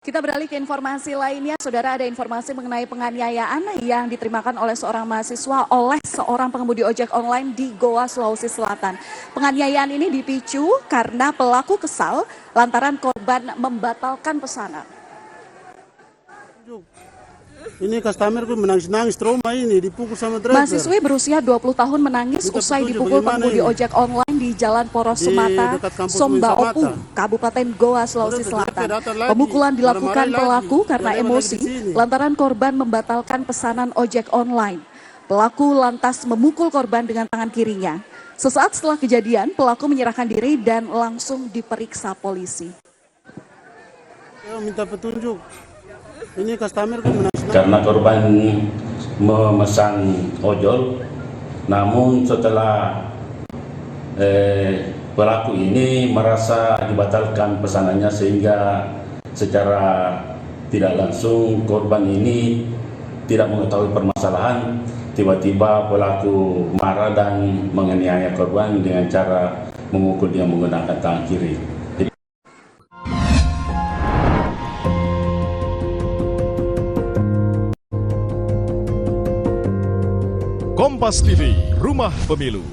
Kita beralih ke informasi lainnya, Saudara. Ada informasi mengenai penganiayaan yang diterimakan oleh seorang mahasiswa oleh seorang pengemudi ojek online di Goa, Sulawesi Selatan. Penganiayaan ini dipicu karena pelaku kesal lantaran korban membatalkan pesanan. Ini customer gue menangis-nangis, trauma ini, dipukul sama driver. Mahasiswi berusia 20 tahun menangis usai dipukul pengemudi ojek online di Jalan Poros Sumata, Sombaopu, Kabupaten Goa, Sulawesi Selatan. Pemukulan dilakukan pelaku karena emosi lantaran korban membatalkan pesanan ojek online. Pelaku lantas memukul korban dengan tangan kirinya. Sesaat setelah kejadian, pelaku menyerahkan diri dan langsung diperiksa polisi. Minta petunjuk. Ini customer gue menangis. Karena korban memesan ojol, namun setelah pelaku ini merasa dibatalkan pesanannya, sehingga secara tidak langsung korban ini tidak mengetahui permasalahan. Tiba-tiba pelaku marah dan menganiaya korban dengan cara memukul dia menggunakan tangan kiri. Kompas TV, Rumah Pemilu.